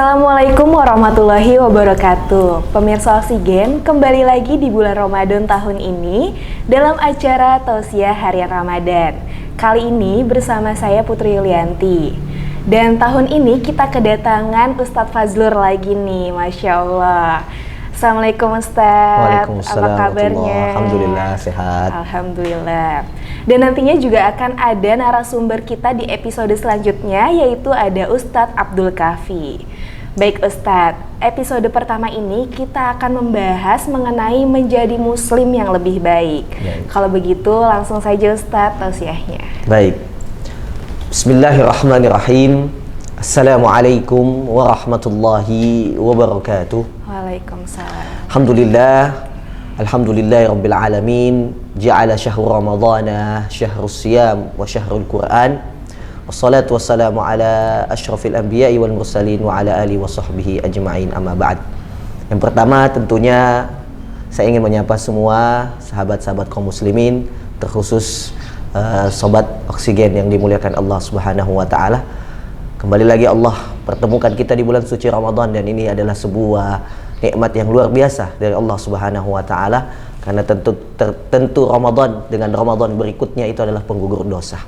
Assalamualaikum warahmatullahi wabarakatuh. Pemirsa Oksigen, kembali lagi di bulan Ramadan tahun ini dalam acara Tausiah Harian Ramadan. Kali ini bersama saya Putri Yulianti. Dan tahun ini kita kedatangan Ustadz Fazlur lagi nih, Masya Allah. Assalamualaikum Ustadz. Waalaikumsalam. Apa kabarnya? Alhamdulillah sehat. Alhamdulillah. Dan nantinya juga akan ada narasumber kita di episode selanjutnya, yaitu ada Ustadz Abdul Kafi. Baik Ustadz, episode pertama ini kita akan membahas mengenai menjadi muslim yang lebih baik. Kalau begitu langsung saja Ustadz tausiahnya. Baik. Bismillahirrahmanirrahim. Assalamualaikum warahmatullahi wabarakatuh. Waalaikumsalam. Alhamdulillahirabbil alamin. Ja'ala syahrul ramadhana syahrus siyam wa syahrul Qur'an. Wassalatu wassalamu ala asyrafil anbiya'i wal mursalin wa ala alihi wa sahbihi ajma'in, amma ba'd. Yang pertama tentunya saya ingin menyapa semua sahabat-sahabat kaum muslimin, terkhusus sobat Oksigen yang dimuliakan Allah Subhanahu wa taala. Kembali lagi Allah pertemukan kita di bulan suci Ramadan, dan ini adalah sebuah nikmat yang luar biasa dari Allah Subhanahu wa taala, karena tentu Ramadan dengan Ramadan berikutnya itu adalah penggugur dosa.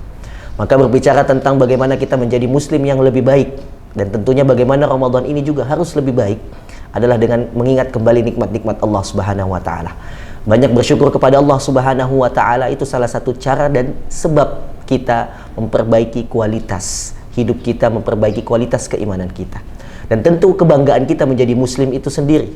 Maka berbicara tentang bagaimana kita menjadi muslim yang lebih baik, dan tentunya bagaimana Ramadan ini juga harus lebih baik, adalah dengan mengingat kembali nikmat-nikmat Allah Subhanahu wa taala. Banyak bersyukur kepada Allah Subhanahu wa taala, itu salah satu cara dan sebab kita memperbaiki kualitas hidup kita, memperbaiki kualitas keimanan kita. Dan tentu kebanggaan kita menjadi muslim itu sendiri,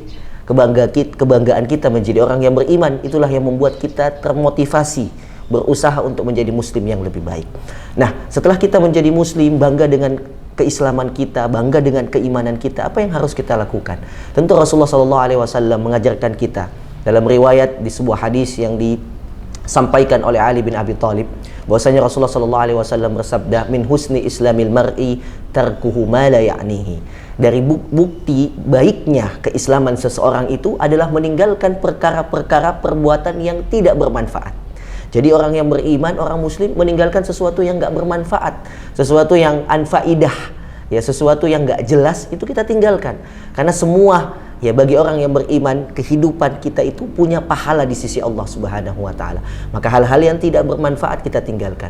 kebanggaan kita menjadi orang yang beriman, itulah yang membuat kita termotivasi berusaha untuk menjadi muslim yang lebih baik. Nah, setelah kita menjadi muslim, bangga dengan keislaman kita, bangga dengan keimanan kita, apa yang harus kita lakukan? Tentu Rasulullah SAW mengajarkan kita dalam riwayat di sebuah hadis yang disampaikan oleh Ali bin Abi Thalib, bahwasanya Rasulullah SAW bersabda, min husni islamil mar'i tarkuhu ma la ya'nihi. Dari bukti baiknya keislaman seseorang itu adalah meninggalkan perkara-perkara perbuatan yang tidak bermanfaat. Jadi orang yang beriman, orang muslim meninggalkan sesuatu yang nggak bermanfaat, sesuatu yang anfaidah, ya, sesuatu yang nggak jelas, itu kita tinggalkan. Karena semua, ya, bagi orang yang beriman, kehidupan kita itu punya pahala di sisi Allah Subhanahu wa taala. Maka hal-hal yang tidak bermanfaat kita tinggalkan.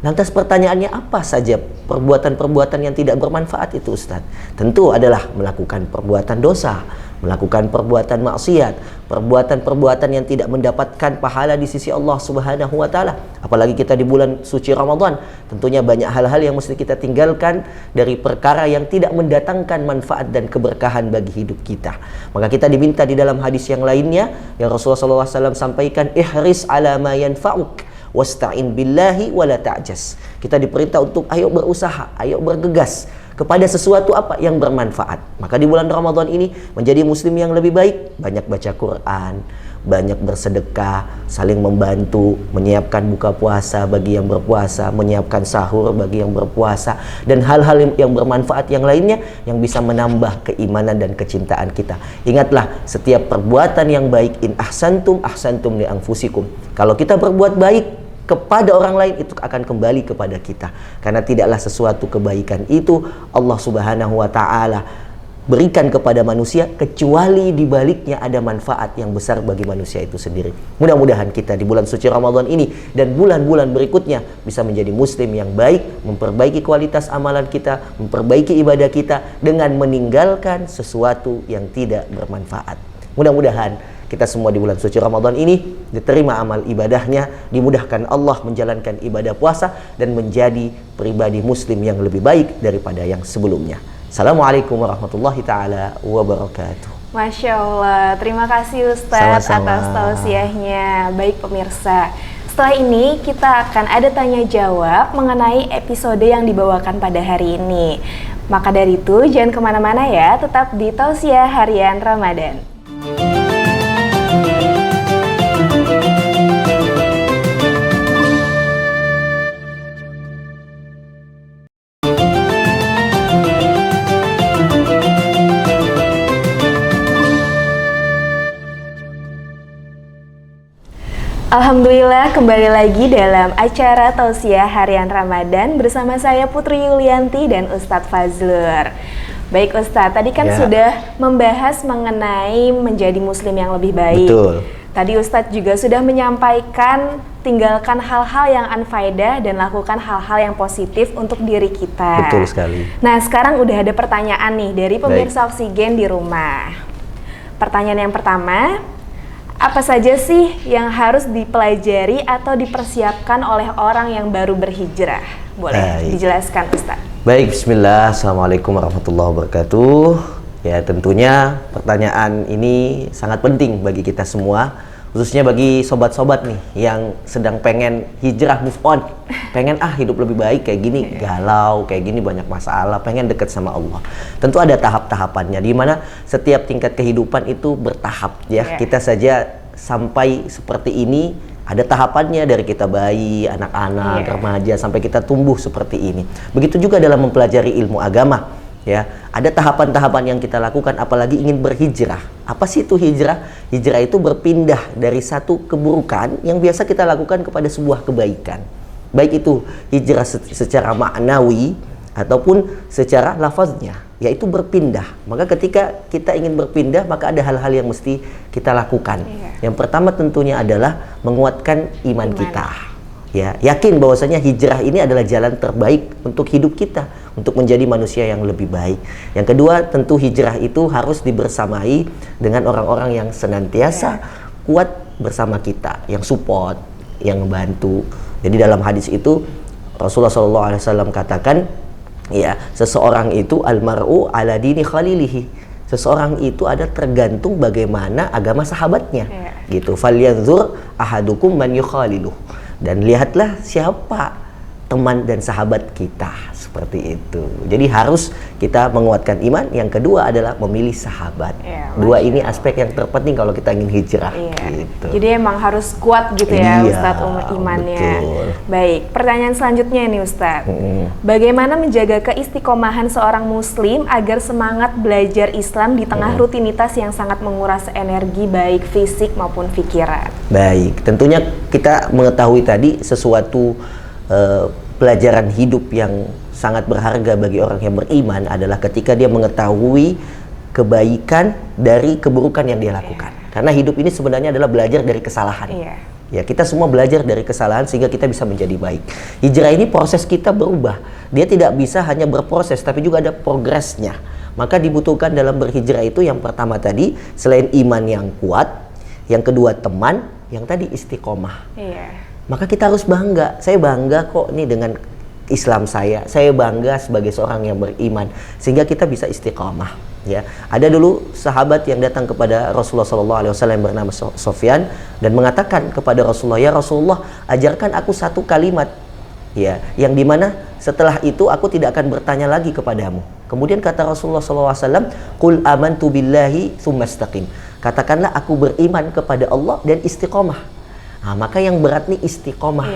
Lantas pertanyaannya, apa saja perbuatan-perbuatan yang tidak bermanfaat itu, Ustaz? Tentu adalah melakukan perbuatan dosa, melakukan perbuatan maksiat, perbuatan-perbuatan yang tidak mendapatkan pahala di sisi Allah Subhanahu wa taala. Apalagi kita di bulan suci Ramadan, tentunya banyak hal-hal yang mesti kita tinggalkan dari perkara yang tidak mendatangkan manfaat dan keberkahan bagi hidup kita. Maka kita diminta di dalam hadis yang lainnya yang Rasulullah SAW sampaikan, ihris ala ma yanfa'uk wasta'in billahi wala ta'jas. Kita diperintah untuk ayo berusaha, ayo bergegas kepada sesuatu apa yang bermanfaat. Maka di bulan Ramadan ini menjadi muslim yang lebih baik, banyak baca Quran, banyak bersedekah, saling membantu, menyiapkan buka puasa bagi yang berpuasa, menyiapkan sahur bagi yang berpuasa, dan hal-hal yang bermanfaat yang lainnya yang bisa menambah keimanan dan kecintaan kita. Ingatlah, setiap perbuatan yang baik, in ahsantum ahsantum li anfusikum. Kalau kita berbuat baik kepada orang lain, itu akan kembali kepada kita, karena tidaklah sesuatu kebaikan itu Allah Subhanahu wa taala berikan kepada manusia kecuali di baliknya ada manfaat yang besar bagi manusia itu sendiri. Mudah-mudahan kita di bulan suci Ramadan ini dan bulan-bulan berikutnya bisa menjadi muslim yang baik, memperbaiki kualitas amalan kita, memperbaiki ibadah kita dengan meninggalkan sesuatu yang tidak bermanfaat. Mudah-mudahan kita semua di bulan suci Ramadan ini diterima amal ibadahnya, dimudahkan Allah menjalankan ibadah puasa, dan menjadi pribadi muslim yang lebih baik daripada yang sebelumnya. Assalamualaikum warahmatullahi ta'ala wabarakatuh. Masya Allah, terima kasih Ustadz atas tausiahnya. Baik pemirsa, setelah ini kita akan ada tanya jawab mengenai episode yang dibawakan pada hari ini. Maka dari itu jangan kemana-mana ya, tetap di Tausiah Harian Ramadan. Alhamdulillah, kembali lagi dalam acara Tausiah Harian Ramadan bersama saya Putri Yulianti dan Ustadz Fazlur. Baik Ustadz, tadi kan Ya. sudah membahas mengenai menjadi muslim yang lebih baik. Betul. Tadi Ustadz juga sudah menyampaikan tinggalkan hal-hal yang unfaedah dan lakukan hal-hal yang positif untuk diri kita. Betul sekali. Nah sekarang udah ada pertanyaan nih dari pemirsa Oksigen di rumah. Pertanyaan yang pertama, apa saja sih yang harus dipelajari atau dipersiapkan oleh orang yang baru berhijrah? Boleh Baik. dijelaskan Ustadz? Baik, bismillah. Assalamualaikum warahmatullahi wabarakatuh. Ya, tentunya pertanyaan ini sangat penting bagi kita semua, khususnya bagi sobat-sobat nih yang sedang pengen hijrah, move on, pengen hidup lebih baik kayak gini, galau kayak gini, banyak masalah, pengen dekat sama Allah. Tentu ada tahap-tahapannya, di mana setiap tingkat kehidupan itu bertahap ya. Kita saja sampai seperti ini ada tahapannya, dari kita bayi, anak-anak, remaja sampai kita tumbuh seperti ini. Begitu juga dalam mempelajari ilmu agama. Ya, ada tahapan-tahapan yang kita lakukan, apalagi ingin berhijrah. Apa sih itu hijrah? Hijrah itu berpindah dari satu keburukan yang biasa kita lakukan kepada sebuah kebaikan. Baik itu hijrah secara maknawi ataupun secara lafaznya, yaitu berpindah. Maka ketika kita ingin berpindah, maka ada hal-hal yang mesti kita lakukan. Yang pertama tentunya adalah menguatkan iman kita. Ya, yakin bahwasanya hijrah ini adalah jalan terbaik untuk hidup kita, untuk menjadi manusia yang lebih baik. Yang kedua, tentu hijrah itu harus dibersamai dengan orang-orang yang senantiasa kuat bersama kita, yang support, yang membantu. Jadi dalam hadis itu Rasulullah SAW katakan, ya, seseorang itu almar'u ala dini khalilihi. Seseorang itu ada tergantung bagaimana agama sahabatnya. Gitu. Falyanzur ahadukum man yukhaliluh. Dan lihatlah siapa teman dan sahabat kita, seperti itu. Jadi harus kita menguatkan iman. Yang kedua adalah memilih sahabat. Dua ini aspek yang terpenting kalau kita ingin hijrah. Gitu. Jadi emang harus kuat gitu ya Ustadz imannya. Betul. Baik, pertanyaan selanjutnya nih Ustadz. Bagaimana menjaga keistiqomahan seorang muslim agar semangat belajar Islam di tengah rutinitas yang sangat menguras energi baik fisik maupun pikiran? Baik, tentunya kita mengetahui tadi sesuatu pelajaran hidup yang sangat berharga bagi orang yang beriman adalah ketika dia mengetahui kebaikan dari keburukan yang dia lakukan. Karena hidup ini sebenarnya adalah belajar dari kesalahan. Ya, kita semua belajar dari kesalahan sehingga kita bisa menjadi baik. Hijrah ini proses kita berubah. Dia tidak bisa hanya berproses, tapi juga ada progresnya. Maka dibutuhkan dalam berhijrah itu yang pertama tadi, selain iman yang kuat, yang kedua teman, yang tadi istiqomah. Maka kita harus bangga. Saya bangga kok nih dengan Islam saya. Saya bangga sebagai seorang yang beriman, sehingga kita bisa istiqamah. Ya, ada dulu sahabat yang datang kepada Rasulullah SAW yang bernama Sofyan dan mengatakan kepada Rasulullah, ya Rasulullah, ajarkan aku satu kalimat, ya, yang dimana setelah itu aku tidak akan bertanya lagi kepadamu. Kemudian kata Rasulullah SAW, Qul amantu billahi tsumma istaqim. Katakanlah aku beriman kepada Allah dan istiqomah. Nah, maka yang berat nih istiqomah.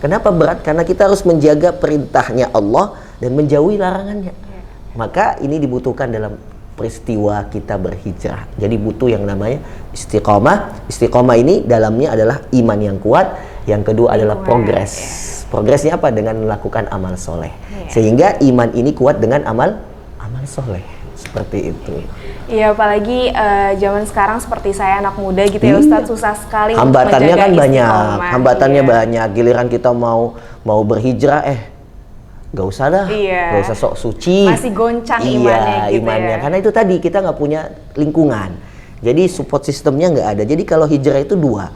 Kenapa berat? Karena kita harus menjaga perintahnya Allah dan menjauhi larangannya. Maka ini dibutuhkan dalam peristiwa kita berhijrah. Jadi butuh yang namanya istiqomah. Istiqomah ini dalamnya adalah iman yang kuat. Yang kedua adalah progres. Progresnya apa? Dengan melakukan amal soleh. Sehingga iman ini kuat dengan amal soleh. Seperti itu. Iya, apalagi zaman sekarang seperti saya anak muda gitu ya Ustadz, susah sekali hambatannya kan banyak, hambatannya iya. banyak. Giliran kita mau berhijrah, gak usah dah, Iya. gak usah sok suci. Masih goncang imannya gitu ya. Karena itu tadi kita nggak punya lingkungan. Jadi support sistemnya nggak ada. Jadi kalau hijrah itu dua.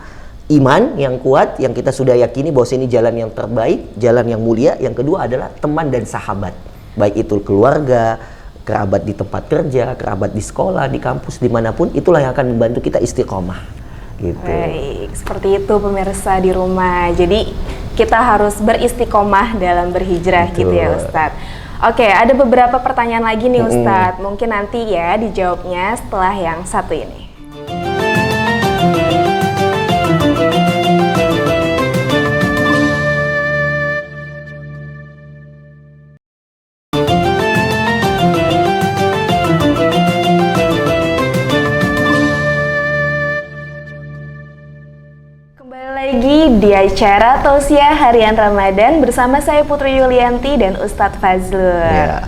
Iman yang kuat, yang kita sudah yakini bahwa ini jalan yang terbaik, jalan yang mulia. Yang kedua adalah teman dan sahabat. Baik itu keluarga, kerabat di tempat kerja, kerabat di sekolah, di kampus, dimanapun, itulah yang akan membantu kita istiqomah. Gitu. Baik, seperti itu pemirsa di rumah. Jadi kita harus beristiqomah dalam berhijrah. Betul. Gitu ya Ustadz. Oke, ada beberapa pertanyaan lagi nih Ustadz. Mungkin nanti ya dijawabnya setelah yang satu ini. Di acara Tausiah Harian Ramadan bersama saya Putri Yulianti dan Ustadz Fazlur.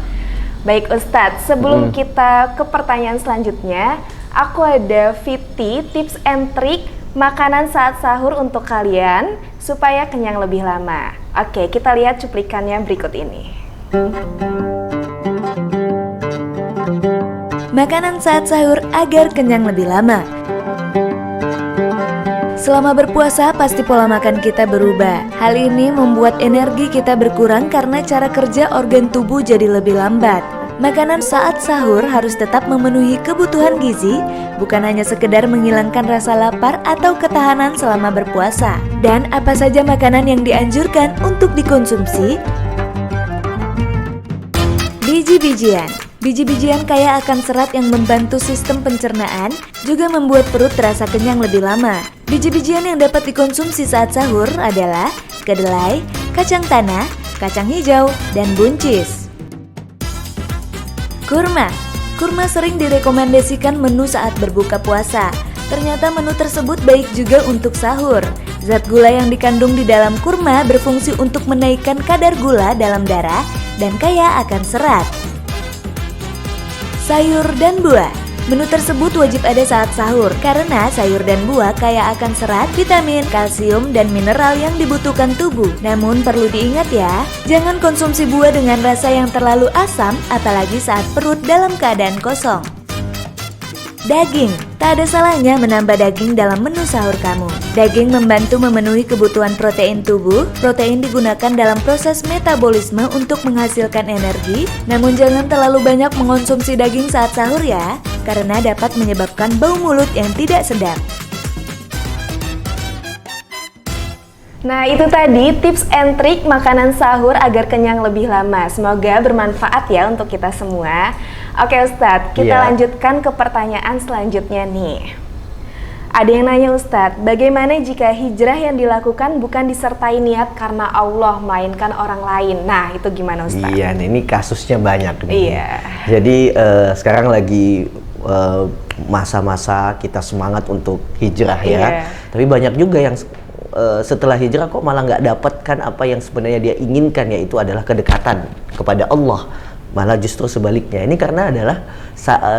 Baik Ustadz, sebelum kita ke pertanyaan selanjutnya, aku ada 50 tips and trick makanan saat sahur untuk kalian supaya kenyang lebih lama. Oke, kita lihat cuplikannya berikut ini. Makanan saat sahur agar kenyang lebih lama. Selama berpuasa, pasti pola makan kita berubah. Hal ini membuat energi kita berkurang karena cara kerja organ tubuh jadi lebih lambat. Makanan saat sahur harus tetap memenuhi kebutuhan gizi, bukan hanya sekedar menghilangkan rasa lapar atau ketahanan selama berpuasa. Dan apa saja makanan yang dianjurkan untuk dikonsumsi? Biji-bijian. Biji-bijian kaya akan serat yang membantu sistem pencernaan, juga membuat perut terasa kenyang lebih lama. Biji-bijian yang dapat dikonsumsi saat sahur adalah kedelai, kacang tanah, kacang hijau, dan buncis. Kurma. Kurma sering direkomendasikan menu saat berbuka puasa. Ternyata menu tersebut baik juga untuk sahur. Zat gula yang dikandung di dalam kurma berfungsi untuk menaikkan kadar gula dalam darah dan kaya akan serat. Sayur dan buah. Menu tersebut wajib ada saat sahur karena sayur dan buah kaya akan serat, vitamin, kalsium, dan mineral yang dibutuhkan tubuh. Namun perlu diingat ya, jangan konsumsi buah dengan rasa yang terlalu asam apalagi saat perut dalam keadaan kosong. Daging. Tak ada salahnya menambah daging dalam menu sahur kamu. Daging membantu memenuhi kebutuhan protein tubuh. Protein digunakan dalam proses metabolisme untuk menghasilkan energi. Namun jangan terlalu banyak mengonsumsi daging saat sahur ya, karena dapat menyebabkan bau mulut yang tidak sedap. Nah, itu tadi tips and trik makanan sahur agar kenyang lebih lama. Semoga bermanfaat ya untuk kita semua. Oke Ustadz, kita lanjutkan ke pertanyaan selanjutnya nih. Ada yang nanya Ustadz, bagaimana jika hijrah yang dilakukan bukan disertai niat karena Allah, melainkan orang lain? Nah, itu gimana Ustadz? Iya, ini kasusnya banyak nih. Iya. Jadi sekarang lagi masa-masa kita semangat untuk hijrah ya. Iya. Tapi banyak juga yang setelah hijrah kok malah nggak dapatkan apa yang sebenarnya dia inginkan, yaitu adalah kedekatan kepada Allah. Malah justru sebaliknya. Ini karena adalah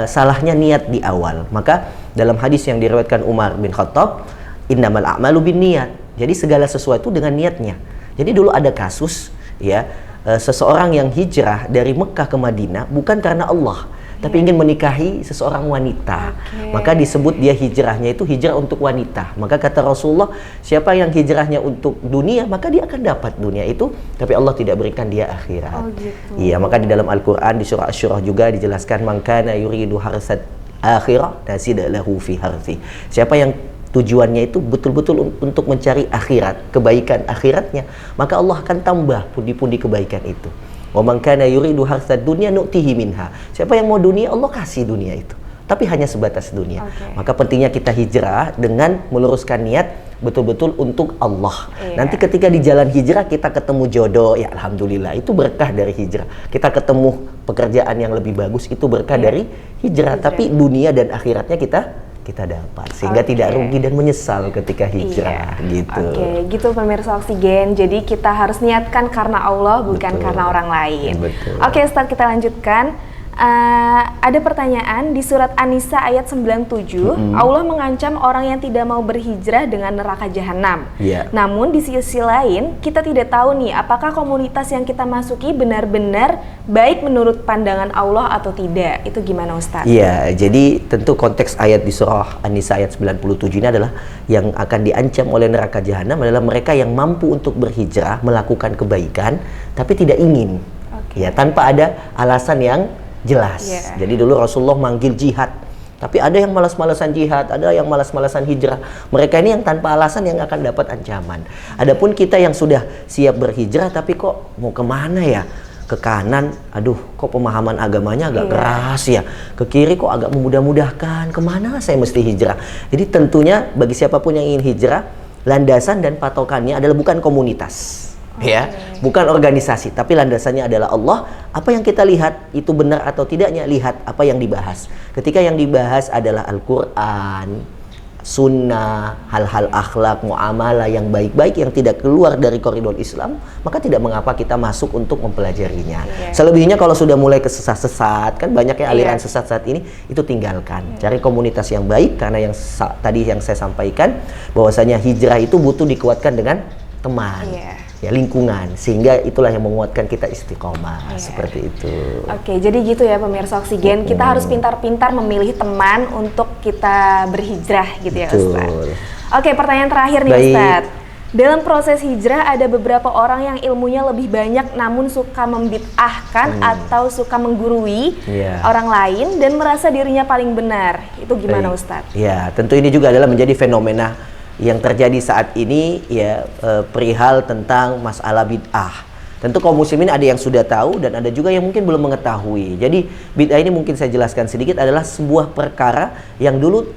salahnya niat di awal. Maka dalam hadis yang diriwayatkan Umar bin Khattab, innamal a'malu binniyat. Jadi segala sesuatu dengan niatnya. Jadi dulu ada kasus ya, seseorang yang hijrah dari Mekah ke Madinah bukan karena Allah, tapi ingin menikahi seseorang wanita. Maka disebut dia hijrahnya itu hijrah untuk wanita. Maka kata Rasulullah, siapa yang hijrahnya untuk dunia, maka dia akan dapat dunia itu, tapi Allah tidak berikan dia akhirat. Iya, maka di dalam Al-Quran di surah Asy-Syura juga dijelaskan, man kana yuridu harsat akhirah nazid lahu fi harthi. Siapa yang tujuannya itu betul-betul untuk mencari akhirat, kebaikan akhiratnya, maka Allah akan tambah pundi-pundi kebaikan itu. Wa man kana yuridu harsad dunya nu'tihi minha. Siapa yang mau dunia, Allah kasih dunia itu. Tapi hanya sebatas dunia. Maka pentingnya kita hijrah dengan meluruskan niat betul-betul untuk Allah. Nanti ketika di jalan hijrah kita ketemu jodoh, ya alhamdulillah, itu berkah dari hijrah. Kita ketemu pekerjaan yang lebih bagus, itu berkah dari hijrah. Tapi dunia dan akhiratnya kita dapat, sehingga tidak rugi dan menyesal ketika hijrah. Gitu. Gitu pemirsa Oksigen. Jadi kita harus niatkan karena Allah, bukan karena orang lain. Oke Ustadz, kita lanjutkan. Ada pertanyaan di surat An-Nisa ayat 97, Allah mengancam orang yang tidak mau berhijrah dengan neraka jahanam. Namun di sisi lain kita tidak tahu nih, apakah komunitas yang kita masuki benar-benar baik menurut pandangan Allah atau tidak. Itu gimana Ustadz? Iya, jadi tentu konteks ayat di surah An-Nisa ayat 97 ini adalah yang akan diancam oleh neraka jahanam adalah mereka yang mampu untuk berhijrah, melakukan kebaikan tapi tidak ingin. Ya, tanpa ada alasan yang jelas. Jadi dulu Rasulullah manggil jihad, tapi ada yang malas-malasan jihad, ada yang malas-malasan hijrah. Mereka ini yang tanpa alasan yang akan dapat ancaman. Adapun kita yang sudah siap berhijrah, tapi kok mau kemana ya? Ke kanan, aduh kok pemahaman agamanya agak keras ya. Ke kiri kok agak memudah-mudahkan, kemana saya mesti hijrah? Jadi tentunya bagi siapapun yang ingin hijrah, landasan dan patokannya adalah bukan komunitas. Ya, bukan organisasi, tapi landasannya adalah Allah. Apa yang kita lihat itu benar atau tidaknya, lihat apa yang dibahas. Ketika yang dibahas adalah Al-Quran, sunnah, hal-hal akhlak, muamalah yang baik-baik yang tidak keluar dari koridor Islam, maka tidak mengapa kita masuk untuk mempelajarinya. Selebihnya kalau sudah mulai kesesat-sesat, kan banyak ya aliran sesat saat ini, itu tinggalkan. Cari komunitas yang baik, karena yang tadi yang saya sampaikan bahwasanya hijrah itu butuh dikuatkan dengan teman. Ya, lingkungan, sehingga itulah yang menguatkan kita istiqomah, seperti itu. Oke, jadi gitu ya pemirsa Oksigen, kita harus pintar-pintar memilih teman untuk kita berhijrah gitu ya Ustaz. Oke, pertanyaan terakhir nih Ustaz. Dalam proses hijrah ada beberapa orang yang ilmunya lebih banyak namun suka membid'ahkan atau suka menggurui orang lain dan merasa dirinya paling benar. Itu gimana Ustaz? Ya, tentu ini juga adalah menjadi fenomena yang terjadi saat ini, ya, perihal tentang masalah bid'ah. Tentu kaum muslimin ada yang sudah tahu dan ada juga yang mungkin belum mengetahui. Jadi bid'ah ini mungkin saya jelaskan sedikit adalah sebuah perkara yang dulu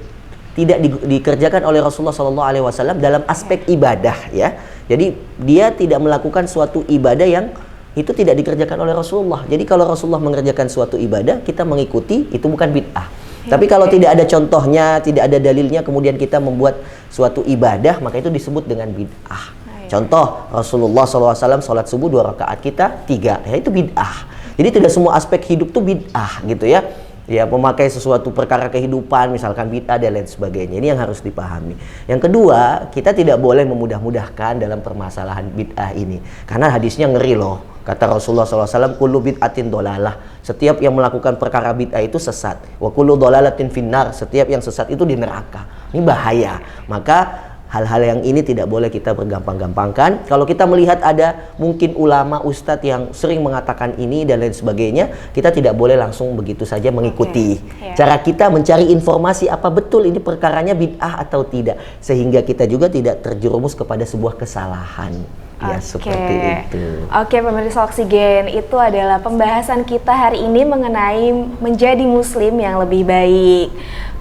tidak dikerjakan oleh Rasulullah SAW dalam aspek ibadah, ya. Jadi dia tidak melakukan suatu ibadah yang itu tidak dikerjakan oleh Rasulullah. Jadi kalau Rasulullah mengerjakan suatu ibadah, kita mengikuti, itu bukan bid'ah. Tapi kalau tidak ada contohnya, tidak ada dalilnya, kemudian kita membuat suatu ibadah, maka itu disebut dengan bid'ah. Contoh, Rasulullah SAW sholat subuh 2 rakaat, kita 3, ya itu bid'ah. Jadi tidak semua aspek hidup itu bid'ah gitu ya. Ya, memakai sesuatu perkara kehidupan, misalkan bid'ah dan lain sebagainya. Ini yang harus dipahami. Yang kedua, kita tidak boleh memudah-mudahkan dalam permasalahan bid'ah ini. Karena hadisnya ngeri loh. Kata Rasulullah SAW, kullu bid'atin dolalah. Setiap yang melakukan perkara bid'ah itu sesat. Wa kullu dolalatin finnar. Setiap yang sesat itu di neraka. Ini bahaya. Maka hal-hal yang ini tidak boleh kita bergampang-gampangkan. Kalau kita melihat ada mungkin ulama, ustadz yang sering mengatakan ini dan lain sebagainya, kita tidak boleh langsung begitu saja mengikuti. Cara kita mencari informasi apa betul ini perkaranya bid'ah atau tidak, sehingga kita juga tidak terjerumus kepada sebuah kesalahan. Ya, seperti itu. Oke, pemirsa Oksigen, itu adalah pembahasan kita hari ini mengenai menjadi muslim yang lebih baik.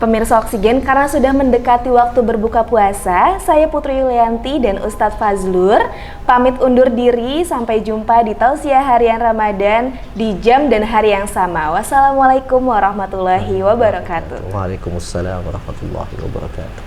Pemirsa Oksigen, karena sudah mendekati waktu berbuka puasa, saya Putri Yulianti dan Ustadz Fazlur pamit undur diri. Sampai jumpa di Tausiah Harian Ramadan di jam dan hari yang sama. Wassalamualaikum warahmatullahi wabarakatuh. Waalaikumsalam warahmatullahi wabarakatuh.